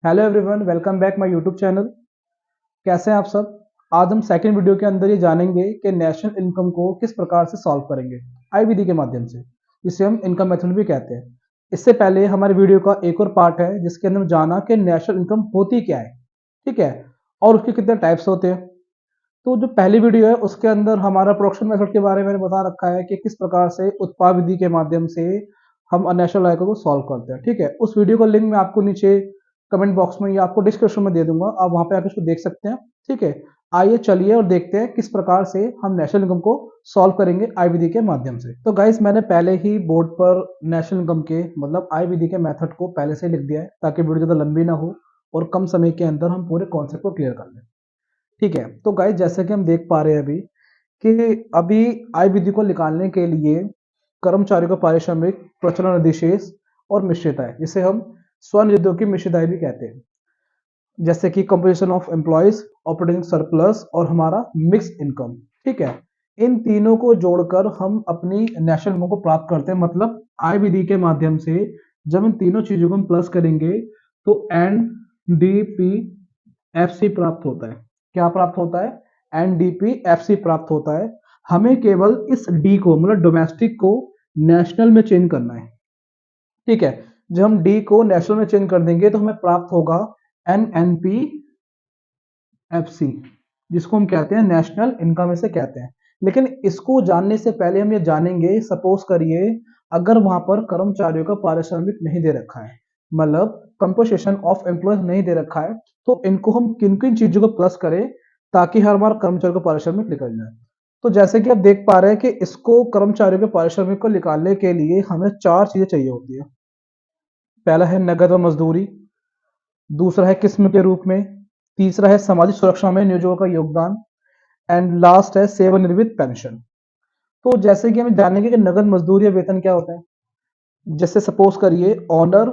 Hello everyone, welcome back my YouTube channel. कैसे हैं आप सब। आज हम सेकंड वीडियो के अंदर ये जानेंगे कि नेशनल इनकम को किस प्रकार से सॉल्व करेंगे आईबीडी के माध्यम से, जिसे हम इनकम मेथड भी कहते हैं। इससे पहले हमारे वीडियो का एक और पार्ट है जिसके अंदर जाना कि नेशनल इनकम होती क्या है, ठीक है, और उसके कितने टाइप्स होते हैं। तो जो पहली वीडियो है उसके अंदर हमारा प्रोडक्शन मेथड के बारे में बता रखा है कि किस प्रकार से उत्पाद विधि के माध्यम से हम नेशनल आय को सॉल्व करते हैं, ठीक है। उस वीडियो का लिंक मैं आपको नीचे कमेंट बॉक्स में या आपको डिस्क्रिप्शन में दे दूंगा, आप वहां पे आकर उसको देख सकते हैं, ठीक है। आइए चलिए और देखते हैं किस प्रकार से हम नेशनल इनकम को सॉल्व करेंगे आई विधि के माध्यम से। तो गाइस, मैंने पहले ही बोर्ड पर नेशनल इनकम के मतलब आई विधि के मेथड को पहले से लिख दिया है ताकि वीडियो ज़्यादा लंबी ना हो और कम समय के अंदर हम पूरे कॉन्सेप्ट को क्लियर कर लें, ठीक है। तो गाइस, जैसे कि हम देख पा रहे हैं कि अभी आय विधि को निकालने के लिए कर्मचारियों का पारिश्रमिक, प्रचलन अधिशेष और मिश्रित आय, जिसे हम स्वनिर्धों की मिश्रित आय भी कहते हैं, जैसे कि composition of employees, operating surplus और हमारा मिक्स इनकम, ठीक है। इन तीनों को जोड़कर हम अपनी नेशनल इनकम को प्राप्त करते हैं। मतलब आय विधि के माध्यम से जब इन तीनों चीजों को हम प्लस करेंगे तो एनडीपीएफसी प्राप्त होता है। क्या प्राप्त होता है? एनडीपीएफसी प्राप्त होता है। हमें केवल इस डी को मतलब डोमेस्टिक को नेशनल में चेंज करना है, ठीक है। जब हम डी को नेशनल में चेंज कर देंगे तो हमें प्राप्त होगा एनएनपीएफसी, जिसको हम कहते हैं नेशनल इनकम इसे कहते हैं। लेकिन इसको जानने से पहले हम ये जानेंगे, सपोज करिए अगर वहां पर कर्मचारियों का पारिश्रमिक नहीं दे रखा है, मतलब कंपोजिशन ऑफ एम्प्लॉयज नहीं दे रखा है, तो इनको हम किन किन चीजों को प्लस करें ताकि हमारा कर्मचारियों का पारिश्रमिक निकल जाए। तो जैसे कि आप देख पा रहे हैं कि इसको कर्मचारियों के पारिश्रमिक को निकालने के लिए हमें चार चीजें चाहिए होती है। पहला है नगद व मजदूरी, दूसरा है किस्म के रूप में, तीसरा है सामाजिक सुरक्षा में नियोजकों का योगदान एंड लास्ट है सेवानिवृत्त पेंशन। तो जैसे कि हम जानेंगे कि नगद मजदूरी या वेतन क्या होता है। जैसे सपोज करिए ऑनर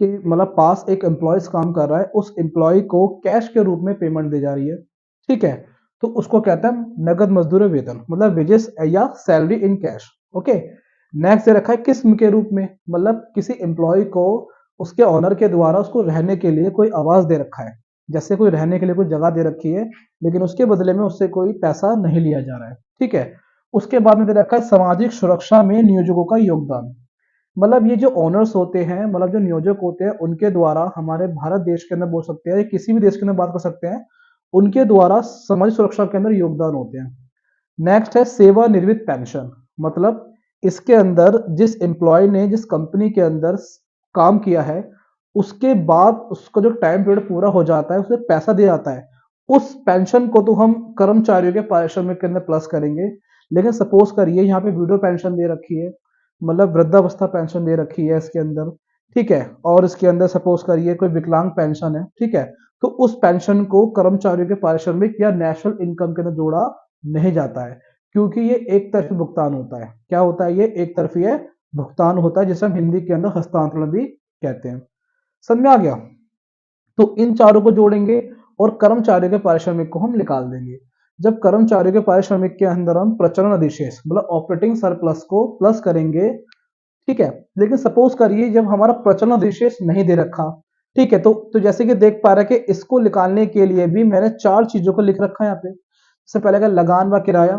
के मतलब पास एक एम्प्लॉयज काम कर रहा है, उस एम्प्लॉय को कैश के रूप में पेमेंट दी जा रही है, ठीक है। तो उसको कहते हैं नगद मजदूरी वेतन, मतलब वेजेस या salary in cash, okay. Next दे रखा है किस्म के रूप में, मतलब किसी एम्प्लॉय को उसके ऑनर के द्वारा उसको रहने के लिए कोई आवास दे रखा है, जैसे कोई रहने के लिए कोई जगह दे रखी है लेकिन उसके बदले में उससे कोई पैसा नहीं लिया जा रहा है, ठीक है। उसके बाद में दे रखा है सामाजिक सुरक्षा में नियोजकों का योगदान, मतलब ये जो ओनर्स होते हैं, मतलब जो नियोजक होते हैं, उनके द्वारा हमारे भारत देश के अंदर बोल सकते हैं, किसी भी देश के अंदर बात कर सकते हैं, उनके द्वारा सामाजिक सुरक्षा के अंदर योगदान होते हैं। नेक्स्ट है सेवानिवृत्त पेंशन, मतलब इसके अंदर जिस एम्प्लॉय ने जिस कंपनी के अंदर काम किया है उसके बाद उसका जो टाइम पीरियड पूरा हो जाता है उसे पैसा दिया जाता है, उस पेंशन को तो हम कर्मचारियों के पारिश्रमिक के अंदर प्लस करेंगे। लेकिन सपोज करिए यहाँ पे विडो पेंशन दे रखी है, मतलब वृद्धावस्था पेंशन दे रखी है इसके अंदर, ठीक है, और इसके अंदर सपोज करिए कोई विकलांग पेंशन है, ठीक है। तो उस पेंशन को कर्मचारियों के पारिश्रमिक या नेशनल इनकम के अंदर जोड़ा नहीं जाता है, क्योंकि ये एक तरफी भुगतान होता है। क्या होता है? ये एक तरफी है भुगतान होता है, जिसे हम हिंदी के अंदर हस्तांतरण भी कहते हैं। समझ में आ गया? तो इन चारों को जोड़ेंगे और कर्मचारियों के पारिश्रमिक को हम निकाल देंगे। जब कर्मचारियों के पारिश्रमिक के अंदर हम प्रचलन अधिशेष मतलब ऑपरेटिंग सरप्लस को प्लस करेंगे, ठीक है। लेकिन सपोज करिए जब हमारा प्रचलन अधिशेष नहीं दे रखा, ठीक है, तो जैसे कि देख पा रहे हैं कि इसको निकालने के लिए भी मैंने चार चीजों को लिख रखा है यहाँ पे। सबसे पहले का लगान व किराया,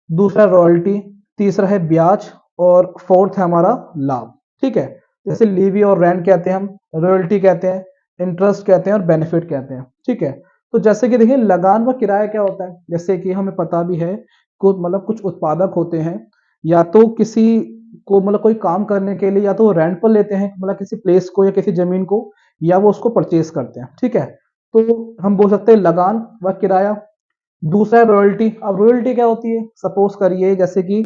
दूसरा रॉयल्टी, तीसरा है ब्याज और फोर्थ है हमारा लाभ, ठीक है। जैसे लीवी और रेंट कहते हैं, हम रॉयल्टी कहते हैं, इंटरेस्ट कहते हैं और बेनिफिट कहते हैं, ठीक है। तो जैसे कि देखिए लगान व किराया क्या होता है, जैसे कि हमें पता भी है कुछ मतलब कुछ उत्पादक होते हैं, या तो किसी को मतलब कोई काम करने के लिए या तो रेंट पर लेते हैं मतलब किसी प्लेस को या किसी जमीन को, या वो उसको परचेज करते हैं, ठीक है। तो हम बोल सकते हैं लगान व किराया। दूसरा है रॉयल्टी। अब रॉयल्टी क्या होती है? सपोज करिए जैसे कि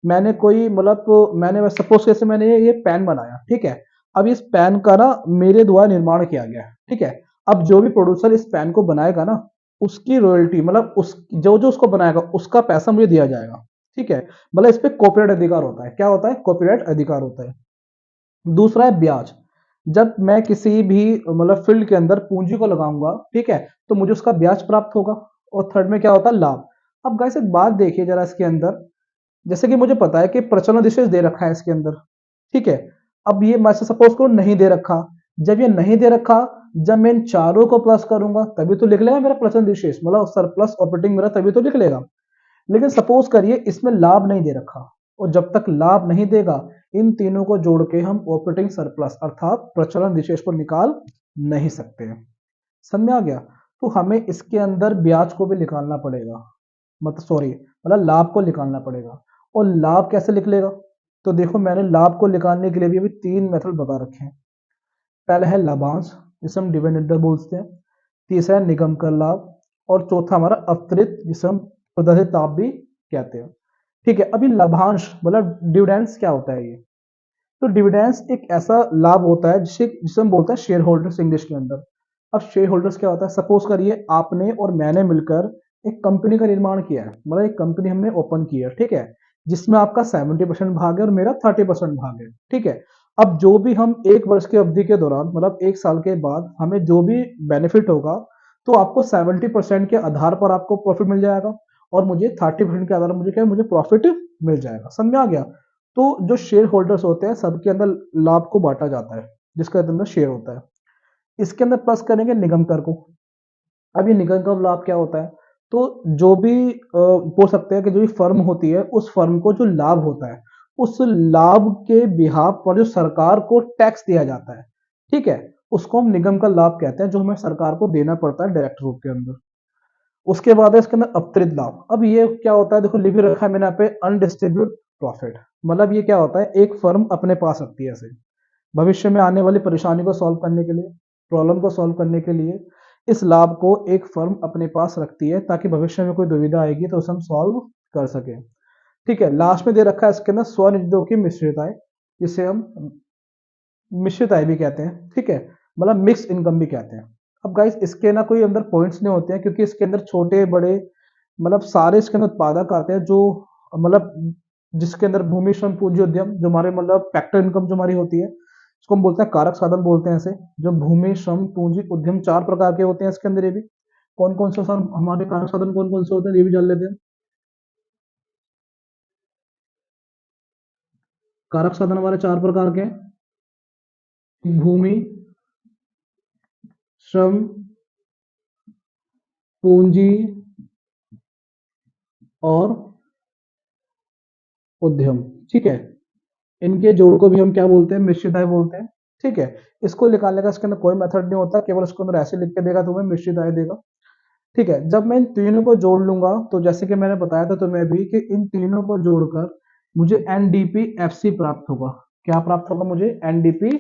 मैंने कोई मतलब मैंने सपोज कैसे मैंने ये पेन बनाया, ठीक है। अब इस पेन का ना मेरे द्वारा निर्माण किया गया है, ठीक है। अब जो भी प्रोड्यूसर इस पेन को बनाएगा ना, उसकी रॉयल्टी मतलब उस जो जो उसको बनाएगा उसका पैसा मुझे दिया जाएगा, ठीक है। मतलब इस पे कॉपीराइट अधिकार होता है। क्या होता है? कॉपीराइट अधिकार होता है। दूसरा है ब्याज। जब मैं किसी भी मतलब फील्ड के अंदर पूंजी को लगाऊंगा, ठीक है, तो मुझे उसका ब्याज प्राप्त होगा। और थर्ड में क्या होता है? लाभ। अब गाइस एक बात देखिए जरा इसके अंदर, जैसे कि मुझे पता है कि प्रचलन विशेष दे रखा है इसके अंदर, ठीक है। अब ये मैं सपोज करो नहीं दे रखा, जब ये नहीं दे रखा जब मैं इन चारों को प्लस करूंगा तभी तो लिख लेगा मेरा प्रचलन विशेष, मतलब सरप्लस ऑपरेटिंग मेरा तभी तो लिख लेगा। लेकिन सपोज करिए इसमें लाभ नहीं दे रखा, और जब तक लाभ नहीं देगा इन तीनों को जोड़ के हम ऑपरेटिंग सरप्लस अर्थात प्रचलन विशेष को निकाल नहीं सकते हैं। समझ आ गया? तो हमें इसके अंदर ब्याज को भी निकालना पड़ेगा, मतलब सॉरी, मतलब लाभ को निकालना पड़ेगा। और लाभ कैसे लिख लेगा? तो देखो मैंने लाभ को निकालने के लिए भी अभी तीन मेथड बता रखे हैं। पहला है लाभांश जिसे हम डिविडेंड बोलते हैं, तीसरा है निगम कर लाभ, और चौथा हमारा अतिरिक्त जिसे हम प्रदर्शित लाभ भी कहते हैं। ठीक है, अभी लाभांश मतलब डिविडेंड्स क्या होता है ये? तो डिविडेंड्स एक ऐसा लाभ होता है जिसे जिसे हम बोलते हैं शेयर होल्डर्स इंग्लिश के अंदर। अब शेयर होल्डर्स क्या होता है? सपोज करिए आपने और मैंने मिलकर एक कंपनी का निर्माण किया है, मतलब एक कंपनी हमने ओपन की है, ठीक है, जिसमें आपका 70% भाग है और मेरा 30% भाग है, ठीक है। अब जो भी हम एक वर्ष की अवधि के दौरान मतलब एक साल के बाद हमें जो भी बेनिफिट होगा तो आपको 70% के आधार पर आपको प्रॉफिट मिल जाएगा, और मुझे 30% के आधार पर मुझे क्या है, मुझे प्रॉफिट मिल जाएगा। समझ में आ गया? तो जो शेयर होल्डर्स होते हैं सबके अंदर लाभ को बांटा जाता है जिसका अंदर शेयर होता है। इसके अंदर प्लस करेंगे निगम कर को। अब ये निगम का लाभ क्या होता है? तो जो भी बोल सकते हैं कि जो भी फर्म होती है उस फर्म को जो लाभ होता है उस लाभ के बिहाफ पर जो सरकार को टैक्स दिया जाता है, ठीक है, उसको हम निगम का लाभ कहते हैं, जो हमें सरकार को देना पड़ता है डायरेक्ट रूप के अंदर। उसके बाद है इसके अंदर अतिरिक्त लाभ। अब ये क्या होता है? देखो लिख भी रखा है मैंने यहाँ पे अनडिस्ट्रीब्यूट प्रॉफिट। मतलब ये क्या होता है? एक फर्म अपने पास रखती है ऐसे भविष्य में आने वाली परेशानी को सॉल्व करने के लिए, प्रॉब्लम को सॉल्व करने के लिए इस लाभ को एक फर्म अपने पास रखती है ताकि भविष्य में कोई दुविधा आएगी तो उसे हम सॉल्व कर सके। ठीक है, लास्ट में दे रखा है इसके अंदर स्वनिधियों की मिश्रित आय, जिसे हम मिश्रित आय भी कहते हैं, ठीक है, मतलब मिक्स इनकम भी कहते हैं। अब गाइस इसके ना कोई अंदर पॉइंट्स नहीं होते हैं क्योंकि इसके अंदर छोटे बड़े मतलब सारे इसके अंदर उत्पादक आते हैं, जो मतलब जिसके अंदर भूमि श्रम पूंजी उद्यम जो हमारे मतलब फैक्टर इनकम जो हमारी होती है उसको हम बोलते हैं कारक साधन बोलते हैं ऐसे। जो भूमि श्रम पूंजी उद्यम चार प्रकार के होते हैं इसके अंदर, ये भी कौन कौन से सर हमारे कारक साधन कौन कौन से होते हैं ये भी जान लेते हैं। कारक साधन हमारे चार प्रकार के हैं, भूमि श्रम पूंजी और उद्यम, ठीक है। इनके जोड़ को भी हम क्या बोलते हैं? मिश्रित आय बोलते हैं, ठीक है। इसको निकालने का इसके अंदर कोई मेथड नहीं होता, केवल इसको अंदर ऐसे लिख के देगा तो हमें मिश्रित आय देगा, ठीक है। जब मैं इन तीनों को जोड़ लूंगा तो जैसे कि मैंने बताया था तुम्हें भी कि इन तीनों को जोड़कर मुझे एनडीपी प्राप्त होगा। क्या प्राप्त होगा? मुझे एनडीपी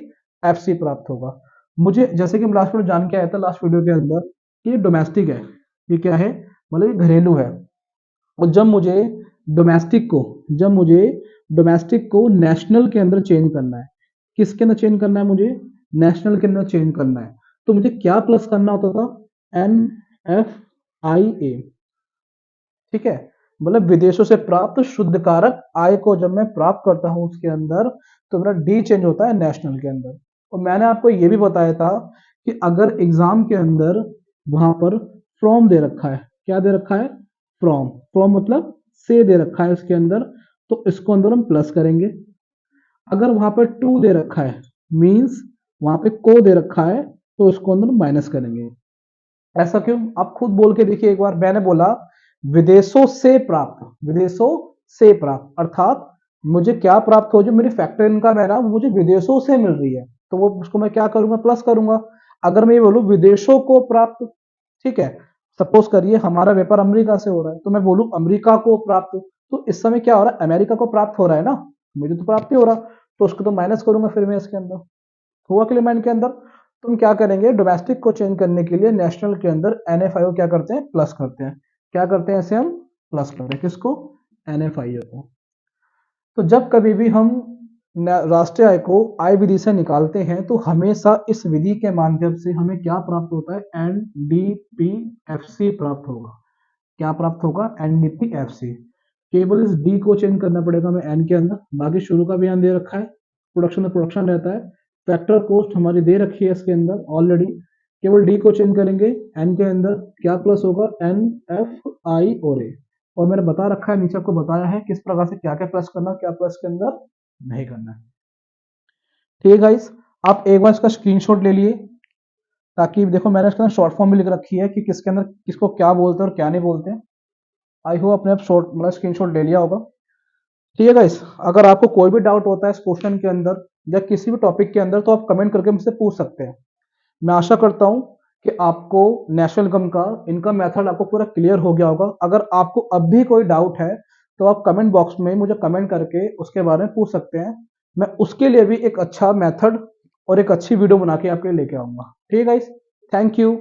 प्राप्त होगा। मुझे जैसे कि हम लास्ट में जान के आया था लास्ट वीडियो के अंदर कि ये डोमेस्टिक है, ये क्या है, मतलब ये घरेलू है। और जब मुझे डोमेस्टिक को नेशनल के अंदर चेंज करना है, किसके अंदर चेंज करना है? मुझे नेशनल के अंदर चेंज करना है। तो मुझे क्या प्लस करना होता था? एन एफ आई ए, ठीक है, मतलब विदेशों से प्राप्त शुद्ध कारक आय को जब मैं प्राप्त करता हूं उसके अंदर तो मेरा डी चेंज होता है नेशनल के अंदर। और मैंने आपको यह भी बताया था कि अगर एग्जाम के अंदर वहां पर फ्रॉम दे रखा है, क्या दे रखा है? फ्रॉम, फ्रॉम मतलब से दे रखा है उसके अंदर, तो इसको अंदर हम प्लस करेंगे। अगर वहां पर टू दे रखा है मींस वहां पे को दे रखा है तो इसको अंदर माइनस करेंगे। ऐसा क्यों? आप खुद बोल के देखिए एक बार। मैंने बोला विदेशों से प्राप्त, विदेशों से प्राप्त अर्थात मुझे क्या प्राप्त हो, जो मेरी फैक्टर इनकम है ना वो मुझे विदेशों से मिल रही है, तो वो उसको मैं क्या करूंगा? प्लस करूंगा। अगर मैं ये बोलूं विदेशों को प्राप्त, ठीक है, सपोज करिए हमारा व्यापार अमेरिका से हो रहा है तो मैं बोलूं अमेरिका को प्राप्त, तो इस समय क्या हो रहा है? अमेरिका को प्राप्त हो रहा है ना, मुझे तो प्राप्त नहीं हो रहा, तो उसको तो माइनस करूंगा फिर मैं इसके अंदर। हुआ क्लियर के अंदर? तुम क्या करेंगे? डोमेस्टिक को चेंज करने के लिए नेशनल के अंदर एनएफआईओ क्या करते हैं? प्लस करते हैं। क्या करते हैं? ऐसे हम प्लस करते हैं किसको? एनएफआईओ को। तो जब कभी भी हम राष्ट्रीय आय को आय विधि से निकालते हैं तो हमेशा इस विधि के माध्यम से हमें क्या प्राप्त होता है? एनडीपीएफसी प्राप्त होगा। क्या प्राप्त होगा? एनडीपीएफसी। केवल इस डी को चेंज करना पड़ेगा हमें एन के अंदर, बाकी शुरू का बयान दे रखा है, प्रोडक्शन में प्रोडक्शन रहता है, फैक्टर कॉस्ट हमारी दे रखी है इसके अंदर ऑलरेडी। केवल डी को चेंज करेंगे, एन के अंदर क्या प्लस होगा? एन एफ आई और ए। और मैंने बता रखा है, नीचे आपको बताया है किस प्रकार से क्या क्या प्लस करना, क्या प्लस के अंदर नहीं करना है। ठीक है गाइस, आप एक बार इसका स्क्रीनशॉट ले लिए ताकि देखो मैंने इसके अंदर शॉर्ट फॉर्म भी लिख रखी है कि किसके अंदर किसको क्या बोलते हैं और क्या नहीं बोलते हैं। आई होप अपने आप शॉर्ट मतलब स्क्रीनशॉट ले लिया होगा। ठीक है गाइस, अगर आपको कोई भी डाउट होता है इस क्वेश्चन के अंदर या किसी भी टॉपिक के अंदर तो आप कमेंट करके मुझसे पूछ सकते हैं। मैं आशा करता हूं कि आपको नेशनल इनकम का इनकम मेथड आपको पूरा क्लियर हो गया होगा। अगर आपको अब भी कोई डाउट है तो आप कमेंट बॉक्स में मुझे कमेंट करके उसके बारे में पूछ सकते हैं। मैं उसके लिए भी एक अच्छा मेथड और एक अच्छी वीडियो बना के आपके लिए लेके आऊंगा। ठीक है गाइस, थैंक यू।